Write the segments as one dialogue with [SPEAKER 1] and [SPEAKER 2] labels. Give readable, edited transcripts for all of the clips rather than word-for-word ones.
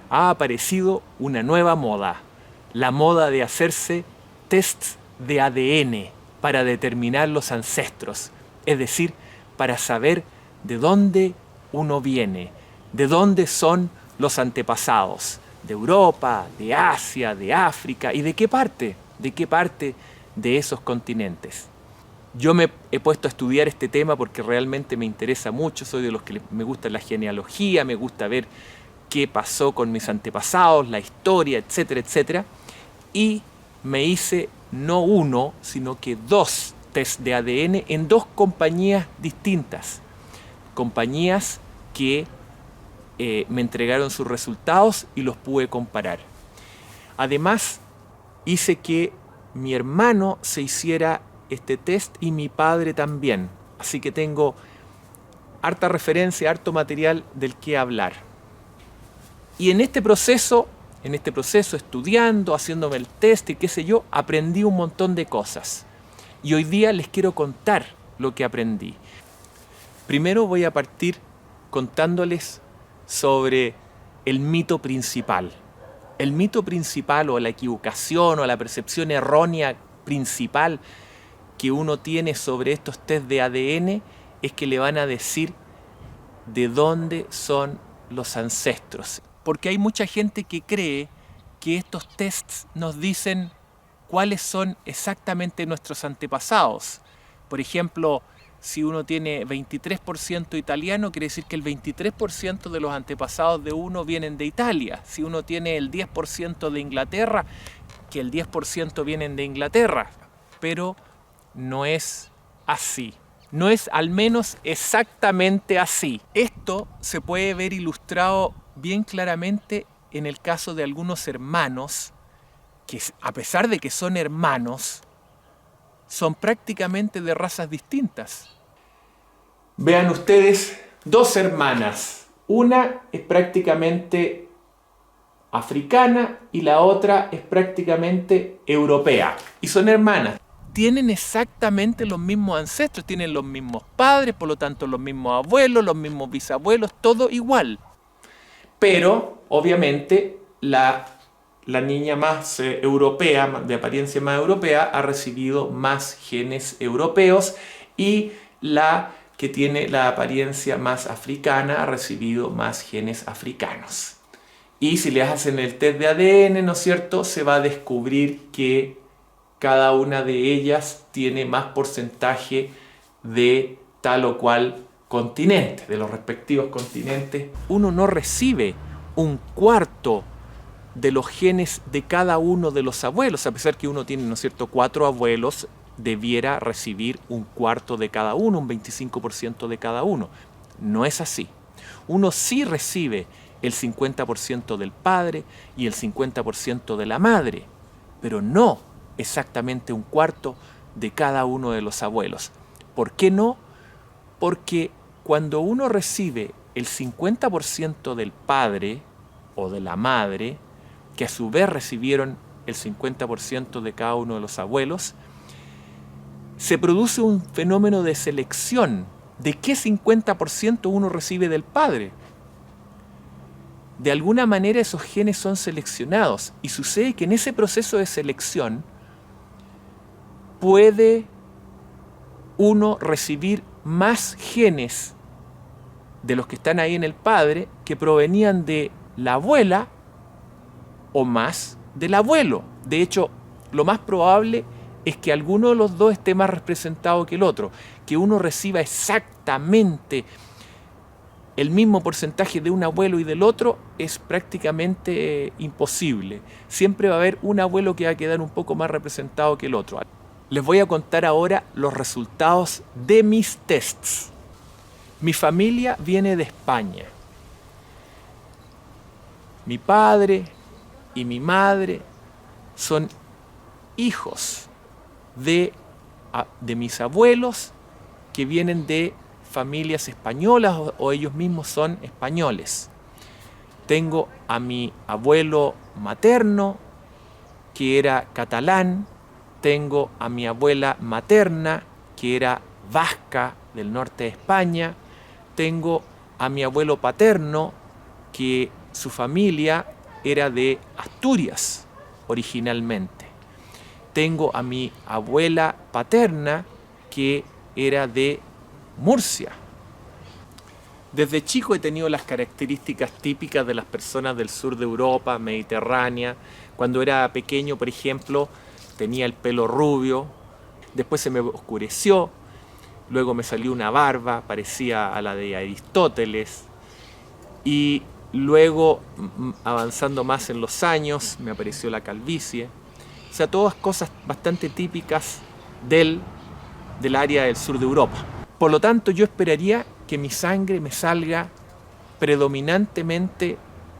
[SPEAKER 1] ha aparecido una nueva moda, la moda de hacerse tests de ADN para determinar los ancestros, es decir, para saber de dónde uno viene, de dónde son los antepasados, de Europa, de Asia, de África y de qué parte de esos continentes. Yo me he puesto a estudiar este tema porque realmente me interesa mucho, soy de los que me gusta la genealogía, me gusta ver qué pasó con mis antepasados, la historia, etcétera, etcétera. Y me hice no uno, sino que 2 test de ADN en 2 compañías distintas. Compañías que me entregaron sus resultados y los pude comparar. Además, hice que mi hermano se hiciera este test y mi padre también. Así que tengo harta referencia, harto material del que hablar. Y en este proceso, estudiando, haciéndome el test y qué sé yo, aprendí un montón de cosas. Y hoy día les quiero contar lo que aprendí. Primero voy a partir contándoles sobre el mito principal. El mito principal o la equivocación o la percepción errónea principal que uno tiene sobre estos test de ADN es que le van a decir de dónde son los ancestros. Porque hay mucha gente que cree que estos tests nos dicen cuáles son exactamente nuestros antepasados. Por ejemplo, si uno tiene 23% italiano, quiere decir que el 23% de los antepasados de uno vienen de Italia. Si uno tiene el 10% de Inglaterra, que el 10% vienen de Inglaterra. Pero no es así. No es al menos exactamente así. Esto se puede ver ilustrado bien claramente en el caso de algunos hermanos que, a pesar de que son hermanos, son prácticamente de razas distintas. Vean ustedes, 2 hermanas. Una es prácticamente africana y la otra es prácticamente europea. Y son hermanas. Tienen exactamente los mismos ancestros, tienen los mismos padres, por lo tanto los mismos abuelos, los mismos bisabuelos, todo igual. Pero, obviamente, la niña más europea, de apariencia más europea, ha recibido más genes europeos y la que tiene la apariencia más africana ha recibido más genes africanos. Y si les hacen el test de ADN, ¿no es cierto?, se va a descubrir que cada una de ellas tiene más porcentaje de tal o cual continente, de los respectivos continentes. Uno no recibe 1/4 de los genes de cada uno de los abuelos, a pesar que uno tiene, ¿no es cierto?, 4 abuelos, debiera recibir 1/4 de cada uno, un 25% de cada uno. No es así. Uno sí recibe el 50% del padre y el 50% de la madre, pero no exactamente 1/4 de cada uno de los abuelos. ¿Por qué no? Porque cuando uno recibe el 50% del padre o de la madre, que a su vez recibieron el 50% de cada uno de los abuelos, se produce un fenómeno de selección. ¿De qué 50% uno recibe del padre? De alguna manera esos genes son seleccionados y sucede que en ese proceso de selección puede uno recibir más genes de los que están ahí en el padre que provenían de la abuela o más del abuelo. De hecho, lo más probable es que alguno de los dos esté más representado que el otro, que uno reciba exactamente el mismo porcentaje de un abuelo y del otro es prácticamente imposible. Siempre va a haber un abuelo que va a quedar un poco más representado que el otro. Les voy a contar ahora los resultados de mis tests. Mi familia viene de España. Mi padre y mi madre son hijos de mis abuelos que vienen de familias españolas o ellos mismos son españoles. Tengo a mi abuelo materno que era catalán, tengo a mi abuela materna que era vasca del norte de España, tengo a mi abuelo paterno que su familia era de Asturias originalmente. Tengo a mi abuela paterna que era de Murcia. Desde chico he tenido las características típicas de las personas del sur de Europa, mediterránea. Cuando era pequeño, por ejemplo, tenía el pelo rubio, después se me oscureció, luego me salió una barba, parecía a la de Aristóteles, y luego, avanzando más en los años, me apareció la calvicie. O sea, todas cosas bastante típicas del área del sur de Europa. Por lo tanto, yo esperaría que mi sangre me salga predominantemente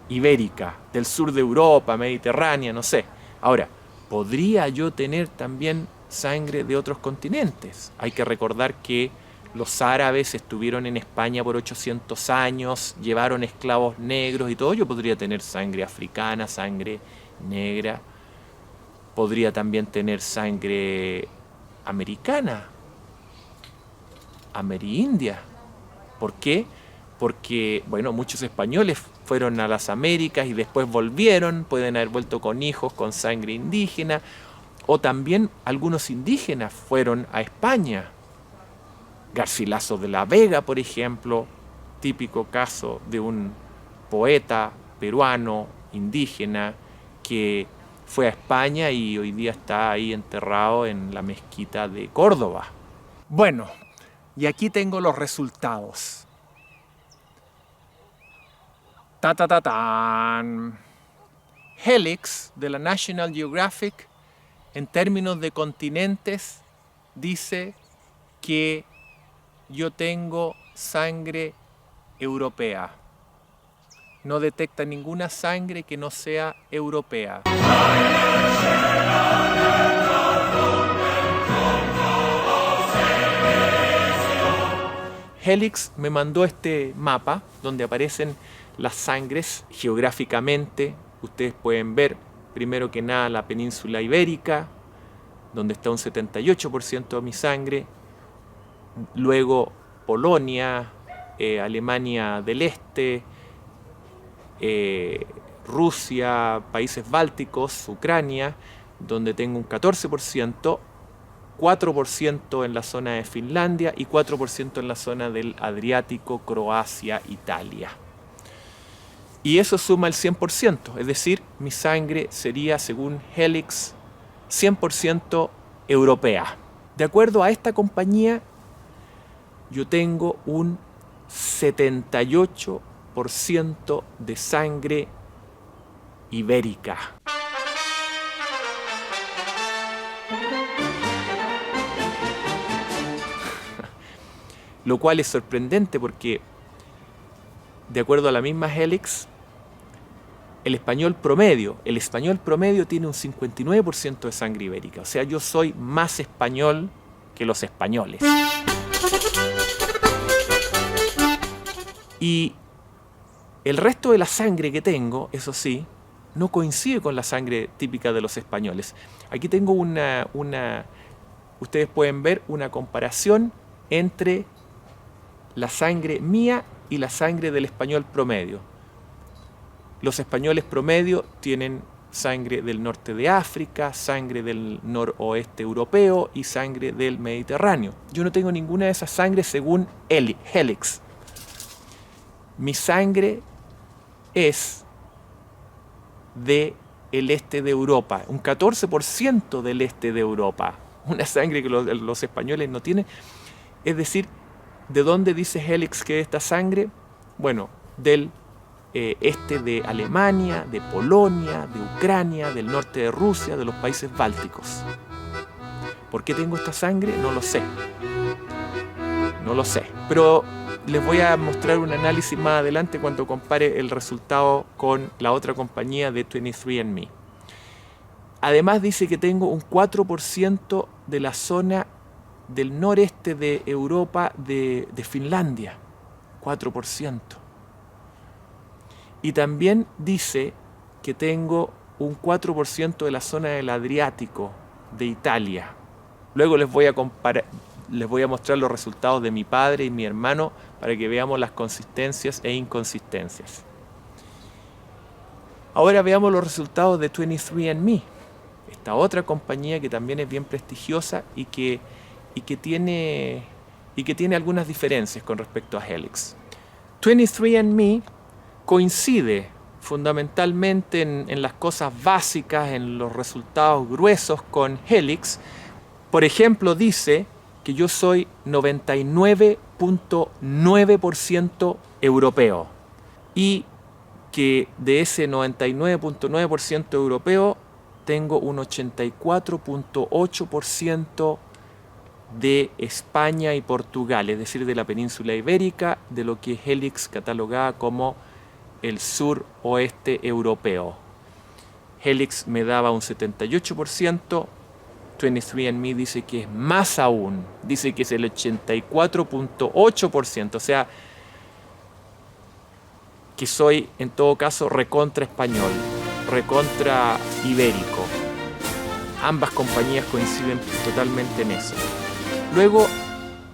[SPEAKER 1] ibérica, del sur de Europa, mediterránea, no sé. Ahora, ¿podría yo tener también sangre de otros continentes? Hay que recordar que los árabes estuvieron en España por 800 años, llevaron esclavos negros y todo. Yo podría tener sangre africana, sangre negra. Podría también tener sangre americana, amerindia. ¿Por qué? Porque, bueno, muchos españoles fueron a las Américas y después volvieron, pueden haber vuelto con hijos con sangre indígena, o también algunos indígenas fueron a España. Garcilaso de la Vega, por ejemplo, típico caso de un poeta peruano indígena que fue a España y hoy día está ahí enterrado en la mezquita de Córdoba. Bueno, y aquí tengo los resultados. ¡Ta-ta-ta-tan! Helix de la National Geographic, en términos de continentes, dice que yo tengo sangre europea. No detecta ninguna sangre que no sea europea. Helix me mandó este mapa donde aparecen las sangres geográficamente. Ustedes pueden ver, primero que nada, la península ibérica, donde está un 78% de mi sangre. Luego Polonia, Alemania del Este, Rusia, países bálticos, Ucrania, donde tengo un 14%, 4% en la zona de Finlandia y 4% en la zona del Adriático, Croacia, Italia. Y eso suma el 100%, es decir, mi sangre sería, según Helix, 100% europea. De acuerdo a esta compañía, yo tengo un 78% de sangre ibérica. Lo cual es sorprendente porque, de acuerdo a la misma Helix, el español promedio tiene un 59% de sangre ibérica. O sea, yo soy más español que los españoles. Y el resto de la sangre que tengo, eso sí, no coincide con la sangre típica de los españoles. Aquí tengo ustedes pueden ver una comparación entre la sangre mía y la sangre del español promedio. Los españoles promedio tienen sangre del norte de África, sangre del noroeste europeo y sangre del Mediterráneo. Yo no tengo ninguna de esas sangres según Helix. Mi sangre es del este de Europa, un 14% del este de Europa, una sangre que los españoles no tienen. Es decir, ¿de dónde dice Helix que es esta sangre? Bueno, del este de Alemania, de Polonia, de Ucrania, del norte de Rusia, de los países bálticos. ¿Por qué tengo esta sangre? No lo sé. No lo sé. Pero les voy a mostrar un análisis más adelante cuando compare el resultado con la otra compañía de 23andMe. Además dice que tengo un 4% de la zona del noreste de Europa de Finlandia. 4%. Y también dice que tengo un 4% de la zona del Adriático de Italia. Luego les voy a mostrar los resultados de mi padre y mi hermano para que veamos las consistencias e inconsistencias. Ahora veamos los resultados de 23andMe, esta otra compañía que también es bien prestigiosa y que tiene algunas diferencias con respecto a Helix. 23andMe coincide fundamentalmente en las cosas básicas, en los resultados gruesos con Helix. Por ejemplo, dice que yo soy 99.9% europeo y que de ese 99.9% europeo tengo un 84.8% de España y Portugal, es decir, de la península ibérica, de lo que Helix catalogaba como el suroeste europeo. Helix me daba un 78%, 23andMe dice que es más aún, dice que es el 84.8%, o sea, que soy en todo caso recontra español, recontra ibérico. Ambas compañías coinciden totalmente en eso. Luego,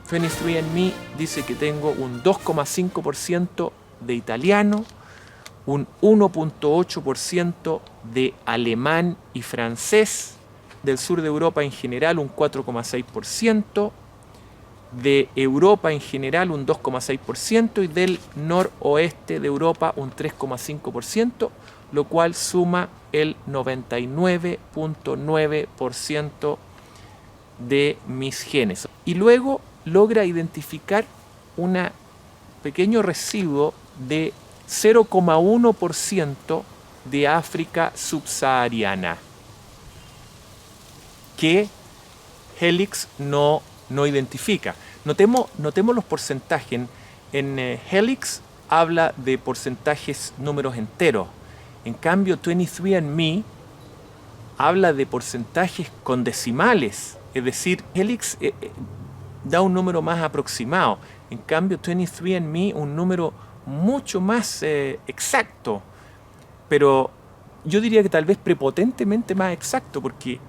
[SPEAKER 1] 23andMe dice que tengo un 2,5% de italiano, un 1,8% de alemán y francés, del sur de Europa en general un 4,6%, de Europa en general un 2,6% y del noroeste de Europa un 3,5%, lo cual suma el 99.9% de mis genes. Y luego logra identificar un pequeño residuo de 0,1% de África subsahariana que Helix no identifica. Notemos los porcentajes. En Helix habla de porcentajes números enteros. En cambio, 23andMe habla de porcentajes con decimales. Es decir, Helix da un número más aproximado. En cambio, 23andMe un número mucho más exacto. Pero yo diría que tal vez prepotentemente más exacto, porque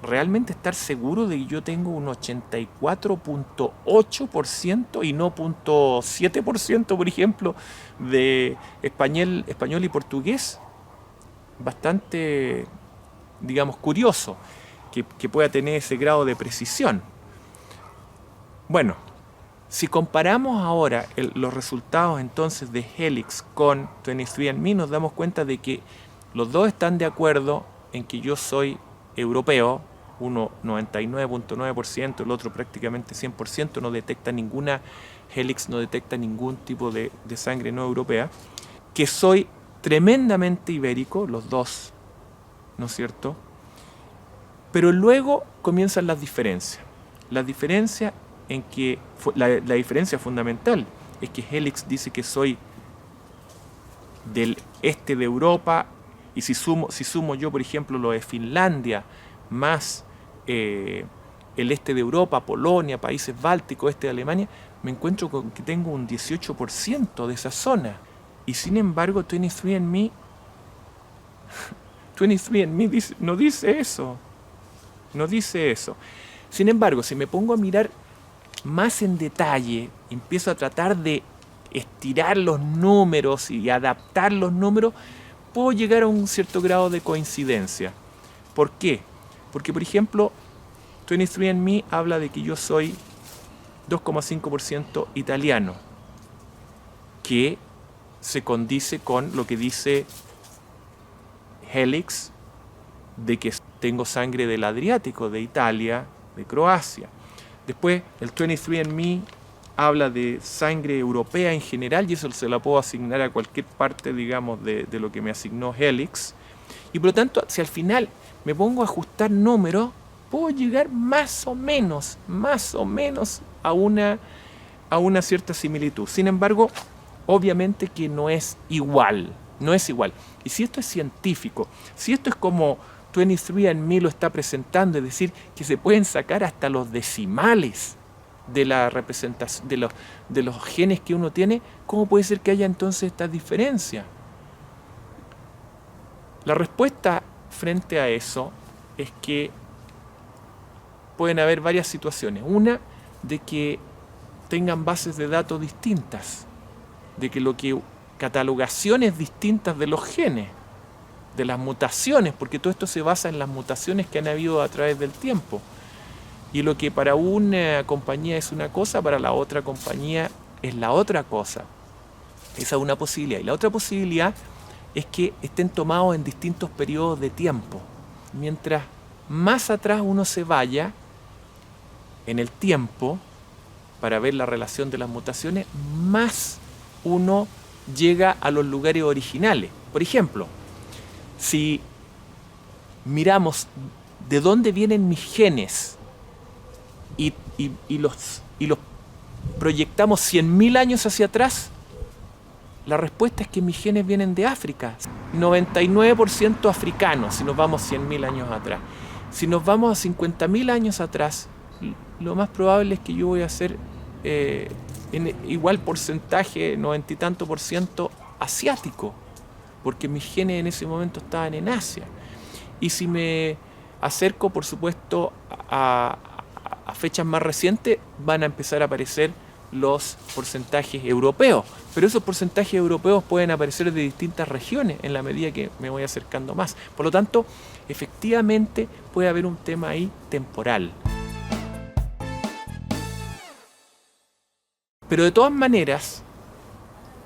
[SPEAKER 1] realmente estar seguro de que yo tengo un 84.8% y no 0.7%, por ejemplo, de español y portugués, bastante, digamos, curioso que pueda tener ese grado de precisión. Bueno, si comparamos ahora los resultados entonces de Helix con 23andMe, nos damos cuenta de que los dos están de acuerdo en que yo soy europeo, uno 99.9%, el otro prácticamente 100%, no detecta ninguna, Helix no detecta ningún tipo de sangre no europea, que soy tremendamente ibérico, los dos, ¿no es cierto? Pero luego comienzan las diferencias. La diferencia en que la diferencia fundamental es que Helix dice que soy del este de Europa, y si sumo yo, por ejemplo, lo de Finlandia, más el este de Europa, Polonia, países bálticos, este de Alemania, me encuentro con que tengo un 18% de esa zona. Y sin embargo, 23andMe no dice eso. No dice eso. Sin embargo, si me pongo a mirar más en detalle, empiezo a tratar de estirar los números y adaptar los números, puedo llegar a un cierto grado de coincidencia. ¿Por qué? Porque, por ejemplo, 23andMe habla de que yo soy 2,5% italiano, que se condice con lo que dice Helix, de que tengo sangre del Adriático, de Italia, de Croacia. Después, el 23andMe habla de sangre europea en general, y eso se la puedo asignar a cualquier parte, digamos, de lo que me asignó Helix. Y por lo tanto, si al final me pongo a ajustar números, puedo llegar más o menos a una cierta similitud. Sin embargo, obviamente que no es igual. Y si esto es científico, si esto es como 23andMe lo está presentando, es decir, que se pueden sacar hasta los decimales de la representación de los genes que uno tiene, ¿cómo puede ser que haya entonces esta diferencia? La respuesta frente a eso es que pueden haber varias situaciones. Una, de que tengan bases de datos distintas, de que catalogaciones distintas de los genes. de las mutaciones, porque todo esto se basa en las mutaciones que han habido a través del tiempo. Y lo que para una compañía es una cosa, para la otra compañía es la otra cosa. Esa es una posibilidad. Y la otra posibilidad es que estén tomados en distintos periodos de tiempo. Mientras más atrás uno se vaya en el tiempo para ver la relación de las mutaciones, más uno llega a los lugares originales. Por ejemplo, si miramos de dónde vienen mis genes y los proyectamos 100.000 años hacia atrás, la respuesta es que mis genes vienen de África. 99% africanos, si nos vamos 100.000 años atrás. Si nos vamos a 50.000 años atrás, lo más probable es que yo voy a ser en igual porcentaje, 90 y tanto por ciento asiático, porque mis genes en ese momento estaban en Asia. Y si me acerco, por supuesto, a fechas más recientes, van a empezar a aparecer los porcentajes europeos, pero esos porcentajes europeos pueden aparecer de distintas regiones en la medida que me voy acercando más. Por lo tanto, efectivamente puede haber un tema ahí temporal. Pero de todas maneras,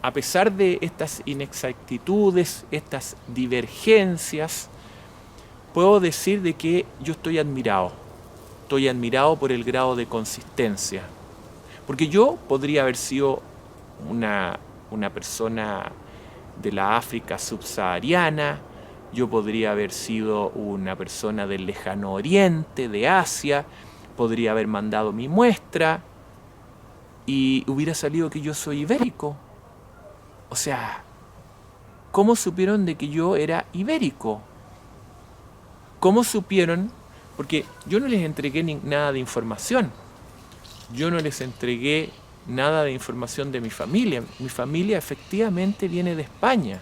[SPEAKER 1] a pesar de estas inexactitudes, estas divergencias, puedo decir de que yo estoy admirado por el grado de consistencia. Porque yo podría haber sido una persona de la África subsahariana, yo podría haber sido una persona del lejano oriente, de Asia, podría haber mandado mi muestra y hubiera salido que yo soy ibérico. O sea, ¿cómo supieron de que yo era ibérico? ¿Cómo supieron? Porque yo no les entregué nada de información. Yo no les entregué nada de información de mi familia. Mi familia efectivamente viene de España.